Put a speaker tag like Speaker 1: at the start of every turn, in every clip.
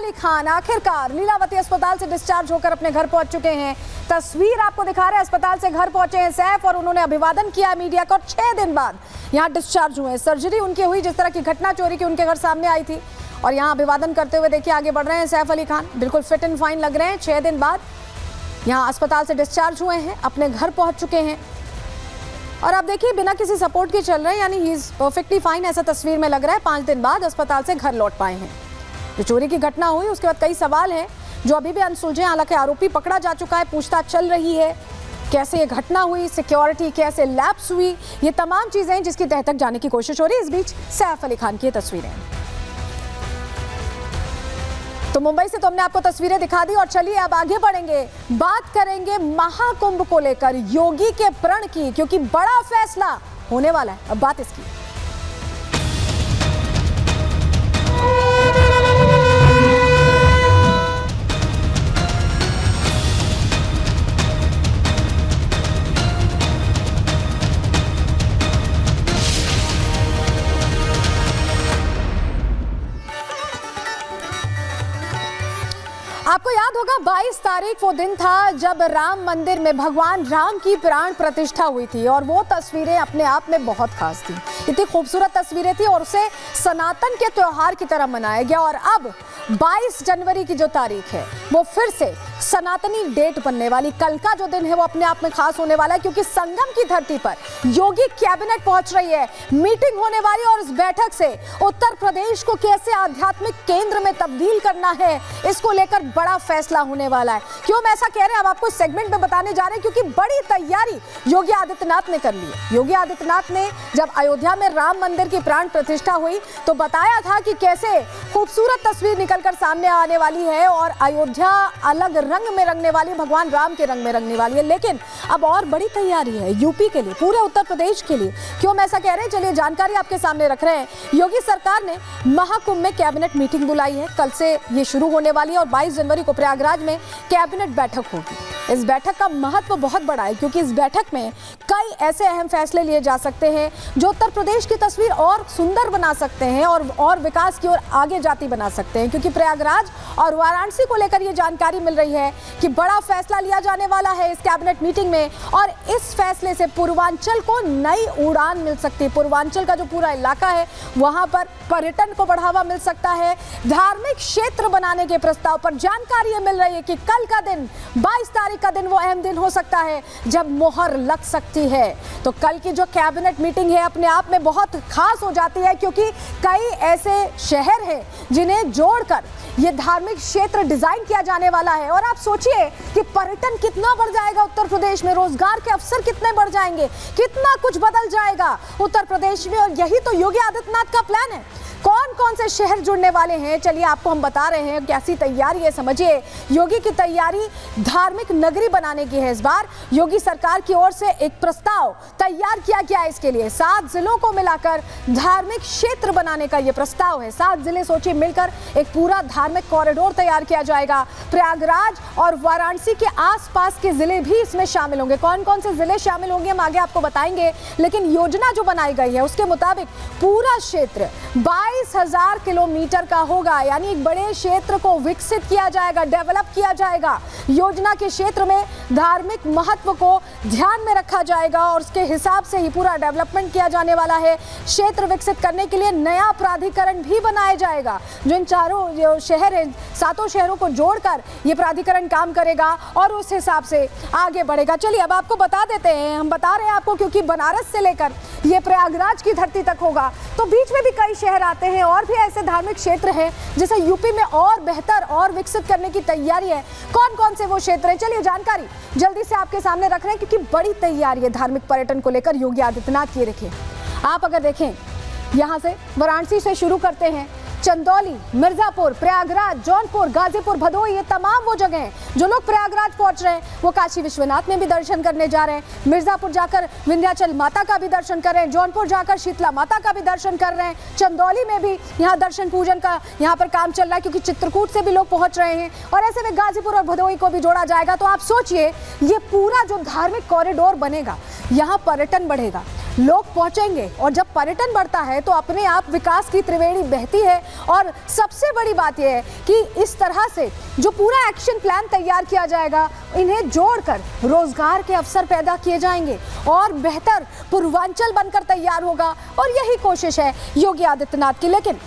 Speaker 1: अली खान आखिरकार लीलावती अस्पताल से डिस्चार्ज होकर अपने घर पहुंच चुके हैं। तस्वीर आपको दिखा रहे हैं, अस्पताल से घर पहुंचे हैं सैफ और उन्होंने अभिवादन किया मीडिया का। 6 दिन बाद यहां डिस्चार्ज हुए हैं। सर्जरी उनकी हुई, जिस तरह की घटना चोरी की उनके घर सामने आई थी, और यहां अभिवादन करते हुए देखिए आगे बढ़ रहे हैं सैफ अली खान। बिल्कुल फिट एंड फाइन लग रहे हैं। 6 दिन बाद यहां अस्पताल से डिस्चार्ज हुए हैं, अपने घर पहुंच चुके हैं और आप देखिए बिना किसी सपोर्ट के चल रहे हैं, यानी ही इज परफेक्टली फाइन ऐसा तस्वीर में लग रहा है। 5 दिन बाद अस्पताल से घर लौट पाए हैं। जो चोरी की घटना हुई उसके बाद कई सवाल हैं जो अभी भी अनसुलझे। हालांकि आरोपी पकड़ा जा चुका है, पूछताछ चल रही है। कैसे ये घटना हुई, सिक्योरिटी कैसे लैप्स हुई, ये तमाम चीजें हैं जिसकी तह तक जाने की कोशिश हो रही है। इस बीच सैफ अली खान की तस्वीरें, तो मुंबई से तो हमने आपको तस्वीरें दिखा दी और चलिए अब आगे बढ़ेंगे, बात करेंगे महाकुंभ को लेकर योगी के प्रण की, क्योंकि बड़ा फैसला होने वाला है। अब बात इसकी। आपको याद होगा 22 तारीख वो दिन था जब राम मंदिर में भगवान राम की प्राण प्रतिष्ठा हुई थी और वो तस्वीरें अपने आप में बहुत खास थी। इतनी खूबसूरत तस्वीरें थी और उसे सनातन के त्योहार की तरह मनाया गया। और अब 22 जनवरी की जो तारीख है वो फिर से सनातनी डेट बनने वाली। कल का जो दिन है वो अपने आप में खास होने वाला है, क्योंकि संगम की धरती पर योगी कैबिनेट पहुंच रही है, मीटिंग होने वाली और इस बैठक से उत्तर प्रदेश को कैसे आध्यात्मिक केंद्र में तब्दील करना है, इसको लेकर बड़ा फैसला होने वाला है। क्यों मैं ऐसा कह रहे हैं, अब आपको इस सेगमेंट में बताने जा रहे हैं, क्योंकि बड़ी तैयारी योगी आदित्यनाथ ने कर ली है। योगी आदित्यनाथ ने जब अयोध्या में राम मंदिर की प्राण प्रतिष्ठा हुई तो बताया था कि कैसे खूबसूरत तस्वीर निकलकर सामने आने वाली है और अयोध्या अलग रंग में रंगने वाली, भगवान राम के रंग में रंगने वाली है। लेकिन अब और बड़ी तैयारी है यूपी के लिए, पूरे उत्तर प्रदेश के लिए। क्यों मैं ऐसा कह रहे हैं, चलिए जानकारी आपके सामने रख रहे हैं। योगी सरकार ने महाकुंभ में कैबिनेट मीटिंग बुलाई है। कल से ये शुरू होने वाली है और 22 जनवरी को प्रयागराज में कैबिनेट बैठक होगी। इस बैठक का महत्व बहुत बड़ा है, क्योंकि इस बैठक में कई ऐसे अहम फैसले लिए जा सकते हैं जो उत्तर प्रदेश की तस्वीर और सुंदर बना सकते हैं और विकास की ओर आगे जाती बना सकते हैं। क्योंकि प्रयागराज और वाराणसी को लेकर ये जानकारी मिल रही है कि बड़ा फैसला लिया जाने वाला है इस कैबिनेट मीटिंग में और इस फैसले से पूर्वांचल को नई उड़ान मिल सकती है। पूर्वांचल का जो पूरा इलाका है वहां पर पर्यटन को बढ़ावा मिल सकता है। धार्मिक क्षेत्र बनाने के प्रस्ताव पर जानकारी ये मिल रही है कि कल का दिन 22 तारीख का दिन वो अहम दिन हो सकता है जब मोहर लग सकती है। तो कल की जो कैबिनेट मीटिंग है अपने आप में बहुत खास हो जाती है, क्योंकि कई ऐसे शहर हैं जिन्हें जोड़कर ये धार्मिक क्षेत्र डिजाइन किया जाने वाला है। और आप सोचिए कि पर्यटन कितना बढ़ जाएगा उत्तर प्रदेश में, रोजगार के अवसर कितने बढ़ जाएंगे, कितना कुछ बदल जाएगा उत्तर प्रदेश में। और यही तो योगी आदित्यनाथ का प्लान है। कौन कौन से शहर जुड़ने वाले हैं, चलिए आपको हम बता रहे हैं। कैसी तैयारी है समझिए। योगी की तैयारी धार्मिक नगरी बनाने की है। इस बार योगी सरकार की ओर से एक प्रस्ताव तैयार किया गया है। इसके लिए 7 जिलों को मिलाकर धार्मिक क्षेत्र बनाने का यह प्रस्ताव है। 7 जिले सोचिए मिलकर एक पूरा धार्मिक कॉरिडोर तैयार किया जाएगा। प्रयागराज और वाराणसी के आसपास के जिले भी इसमें शामिल होंगे। कौन कौन से जिले शामिल होंगे हम आगे आपको बताएंगे, लेकिन योजना जो बनाई गई है उसके मुताबिक पूरा क्षेत्र 22,000 किलोमीटर का होगा। यानी एक बड़े क्षेत्र को विकसित किया जाएगा, डेवलप किया जाएगा। योजना के क्षेत्र में धार्मिक महत्व को ध्यान में रखा जाएगा और उसके हिसाब से ही पूरा डेवलपमेंट किया जाने वाला है। क्षेत्र विकसित करने के लिए नया प्राधिकरण भी बनाया जाएगा, जो इन चारों जो शहर हैं, 7 शहरों को जोड़कर ये प्राधिकरण काम करेगा और उस हिसाब से आगे बढ़ेगा। चलिए अब आपको बता देते हैं, हम बता रहे हैं आपको क्योंकि बनारस से लेकर ये प्रयागराज की धरती तक होगा, तो बीच में भी कई शहर आते हैं और भी ऐसे धार्मिक क्षेत्र हैं जिसे यूपी में और बेहतर और विकसित करने की तैयारी है। कौन कौन से वो क्षेत्र हैं, चलिए जानकारी जल्दी से आपके सामने रख रहे हैं, क्योंकि बड़ी तैयारी है धार्मिक पर्यटन को लेकर योगी आदित्यनाथ की। देखिए आप अगर देखें यहां से वाराणसी से शुरू करते हैं, चंदौली, मिर्जापुर, प्रयागराज, जौनपुर, गाजीपुर, भदोही, ये तमाम वो जगह हैं। जो लोग प्रयागराज पहुंच रहे हैं वो काशी विश्वनाथ में भी दर्शन करने जा रहे हैं, मिर्जापुर जाकर विंध्याचल माता का भी दर्शन कर रहे हैं, जौनपुर जाकर शीतला माता का भी दर्शन कर रहे हैं, चंदौली में भी यहाँ दर्शन पूजन का यहाँ पर काम चल रहा है, क्योंकि चित्रकूट से भी लोग पहुंच रहे हैं और ऐसे में गाजीपुर और भदोही को भी जोड़ा जाएगा। तो आप सोचिए ये पूरा जो धार्मिक कॉरिडोर बनेगा, यहाँ पर्यटन बढ़ेगा, लोग पहुंचेंगे और जब पर्यटन बढ़ता है तो अपने आप विकास की त्रिवेणी बहती है। और सबसे बड़ी बात यह है कि इस तरह से जो पूरा एक्शन प्लान तैयार किया जाएगा, इन्हें जोड़कर रोजगार के अवसर पैदा किए जाएंगे और बेहतर पूर्वांचल बनकर तैयार होगा। और यही कोशिश है योगी आदित्यनाथ की। लेकिन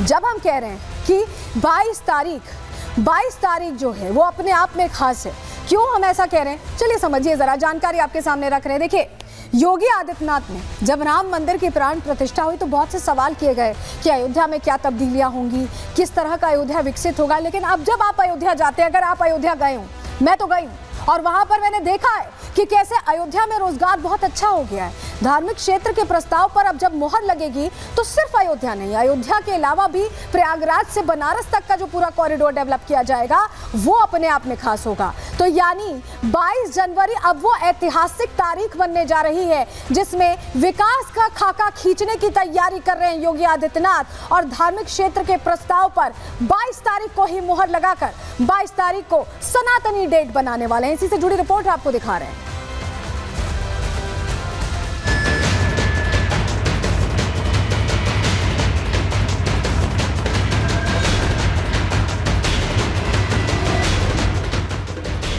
Speaker 1: जब हम कह रहे हैं कि 22 तारीख जो है वो अपने आप में खास है, क्यों हम ऐसा कह रहे हैं, चलिए समझिए जरा, जानकारी आपके सामने रख रहे हैं। देखिए, योगी आदित्यनाथ ने जब राम मंदिर की प्राण प्रतिष्ठा हुई तो बहुत से सवाल किए गए कि अयोध्या में क्या तब्दीलियां होंगी, किस तरह का अयोध्या विकसित होगा। लेकिन अब जब आप अयोध्या जाते हैं, अगर आप अयोध्या गए हो, मैं तो गई हूँ, और वहां पर मैंने देखा है कि कैसे अयोध्या में रोजगार बहुत अच्छा हो गया है। धार्मिक क्षेत्र के प्रस्ताव पर अब जब मोहर लगेगी तो सिर्फ अयोध्या नहीं, अयोध्या के अलावा भी प्रयागराज से बनारस तक का जो पूरा कॉरिडोर डेवलप किया जाएगा वो अपने आप में खास होगा। तो यानी 22 जनवरी अब वो ऐतिहासिक तारीख बनने जा रही है जिसमें विकास का खाका खींचने की तैयारी कर रहे हैं योगी आदित्यनाथ, और धार्मिक क्षेत्र के प्रस्ताव पर 22 तारीख को ही मोहर लगाकर 22 तारीख को सनातनी डेट बनाने वाले हैं। इसी से जुड़ी रिपोर्ट आपको दिखा रहे हैं।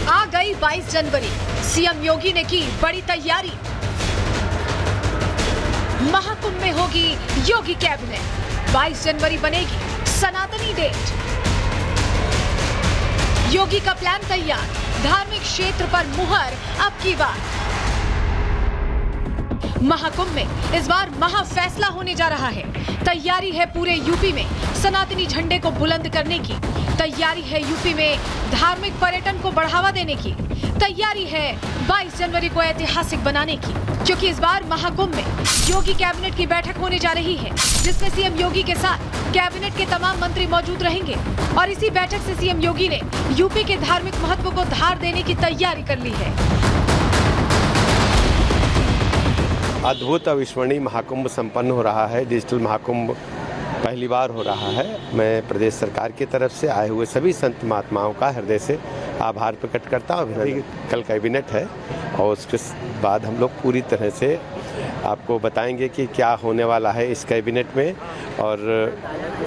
Speaker 1: आ गई 22 जनवरी, सीएम योगी ने की बड़ी तैयारी। महाकुंभ में होगी योगी कैबिनेट, 22 जनवरी बनेगी सनातनी डेट। योगी का प्लान तैयार, धार्मिक क्षेत्र पर मुहर अब की बार। महाकुंभ में इस बार महा फैसला होने जा रहा है। तैयारी है पूरे यूपी में सनातनी झंडे को बुलंद करने की, तैयारी है यूपी में धार्मिक पर्यटन को बढ़ावा देने की, तैयारी है 22 जनवरी को ऐतिहासिक बनाने की, क्योंकि इस बार महाकुंभ में योगी कैबिनेट की बैठक होने जा रही है जिसमें सीएम योगी के साथ कैबिनेट के तमाम मंत्री मौजूद रहेंगे। और इसी बैठक से सीएम योगी ने यूपी के धार्मिक महत्व को धार देने की तैयारी कर ली है।
Speaker 2: अद्भुत अविस्मरणीय महाकुंभ संपन्न हो रहा है। डिजिटल महाकुंभ पहली बार हो रहा है। मैं प्रदेश सरकार की तरफ से आए हुए सभी संत महात्माओं का हृदय से आभार प्रकट करता हूँ। अभी कल कैबिनेट है और उसके बाद हम लोग पूरी तरह से आपको बताएंगे कि क्या होने वाला है इस कैबिनेट में। और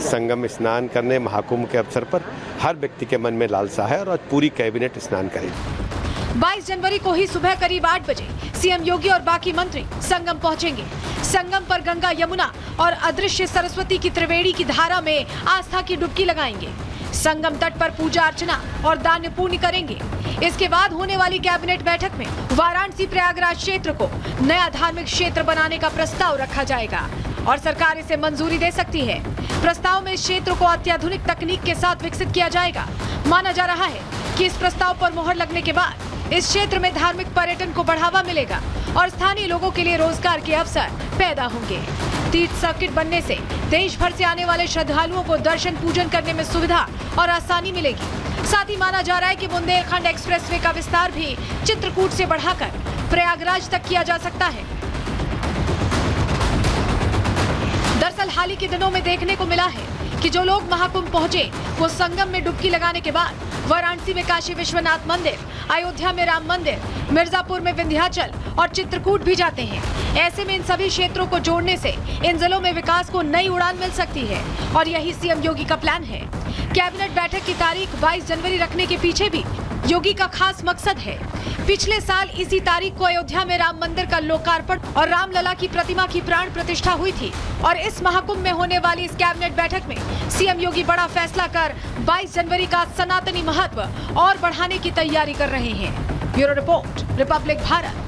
Speaker 2: संगम स्नान करने महाकुंभ के अवसर पर हर व्यक्ति के मन में लालसा है और आज पूरी कैबिनेट स्नान करेगी।
Speaker 1: 22 जनवरी को ही सुबह करीब 8 बजे सीएम योगी और बाकी मंत्री संगम पहुंचेंगे। संगम पर गंगा, यमुना और अदृश्य सरस्वती की त्रिवेणी की धारा में आस्था की डुबकी लगाएंगे। संगम तट पर पूजा अर्चना और दान पुण्य करेंगे। इसके बाद होने वाली कैबिनेट बैठक में वाराणसी प्रयागराज क्षेत्र को नया धार्मिक क्षेत्र बनाने का प्रस्ताव रखा जाएगा और सरकार इसे मंजूरी दे सकती है। प्रस्ताव में इस क्षेत्र को अत्याधुनिक तकनीक के साथ विकसित किया जाएगा। माना जा रहा है कि इस प्रस्ताव पर मोहर लगने के बाद इस क्षेत्र में धार्मिक पर्यटन को बढ़ावा मिलेगा और स्थानीय लोगों के लिए रोजगार के अवसर पैदा होंगे। तीर्थ सर्किट बनने से देश भर से आने वाले श्रद्धालुओं को दर्शन पूजन करने में सुविधा और आसानी मिलेगी। साथ ही माना जा रहा है कि बुंदेलखंड एक्सप्रेसवे का विस्तार भी चित्रकूट से बढ़ाकर प्रयागराज तक किया जा सकता है। दरअसल हाल ही के दिनों में देखने को मिला है कि जो लोग महाकुंभ पहुंचे वो संगम में डुबकी लगाने के बाद वाराणसी में काशी विश्वनाथ मंदिर, अयोध्या में राम मंदिर, मिर्जापुर में विंध्याचल और चित्रकूट भी जाते हैं। ऐसे में इन सभी क्षेत्रों को जोड़ने से इन जिलों में विकास को नई उड़ान मिल सकती है और यही सीएम योगी का प्लान है। कैबिनेट बैठक की तारीख 22 जनवरी रखने के पीछे भी योगी का खास मकसद है। पिछले साल इसी तारीख को अयोध्या में राम मंदिर का लोकार्पण और रामलला की प्रतिमा की प्राण प्रतिष्ठा हुई थी और इस महाकुंभ में होने वाली इस कैबिनेट बैठक में सीएम योगी बड़ा फैसला कर 22 जनवरी का सनातनी महत्व और बढ़ाने की तैयारी कर रहे हैं। Bureau report, Republic Bharat.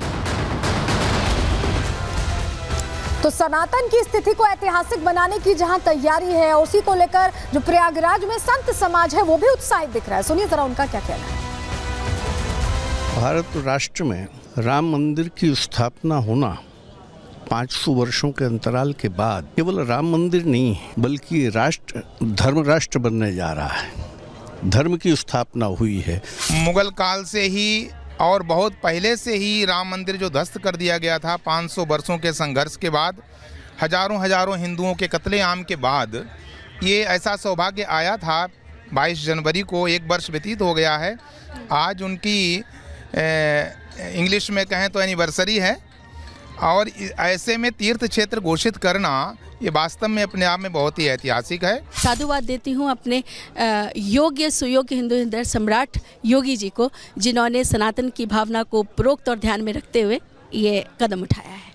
Speaker 1: तो सनातन की स्थिति को ऐतिहासिक बनाने की जहां तैयारी है, उसी को लेकर जो प्रयागराज में संत समाज है वो भी उत्साहित दिख रहा है। सुनिए जरा उनका क्या कहना है।
Speaker 3: भारत राष्ट्र में राम मंदिर की स्थापना होना 500 वर्षों के अंतराल के बाद केवल राम मंदिर नहीं है बल्कि राष्ट्र धर्म राष्ट्र बनने जा रहा है। धर्म की स्थापना हुई है।
Speaker 4: मुगल काल से ही और बहुत पहले से ही राम मंदिर जो ध्वस्त कर दिया गया था 500 वर्षों के संघर्ष के बाद, हजारों हिंदुओं के कत्लेआम के बाद ये ऐसा सौभाग्य आया था। 22 जनवरी को 1 वर्ष व्यतीत हो गया है। आज उनकी इंग्लिश में कहें तो एनिवर्सरी है और ऐसे में तीर्थ क्षेत्र घोषित करना ये वास्तव में अपने आप में बहुत ही ऐतिहासिक है।
Speaker 5: साधुवाद देती हूँ अपने योग्य सुयोग्य हिंदू हृदय सम्राट योगी जी को, जिन्होंने सनातन की भावना को उपरोक्त और ध्यान में रखते हुए ये कदम उठाया है।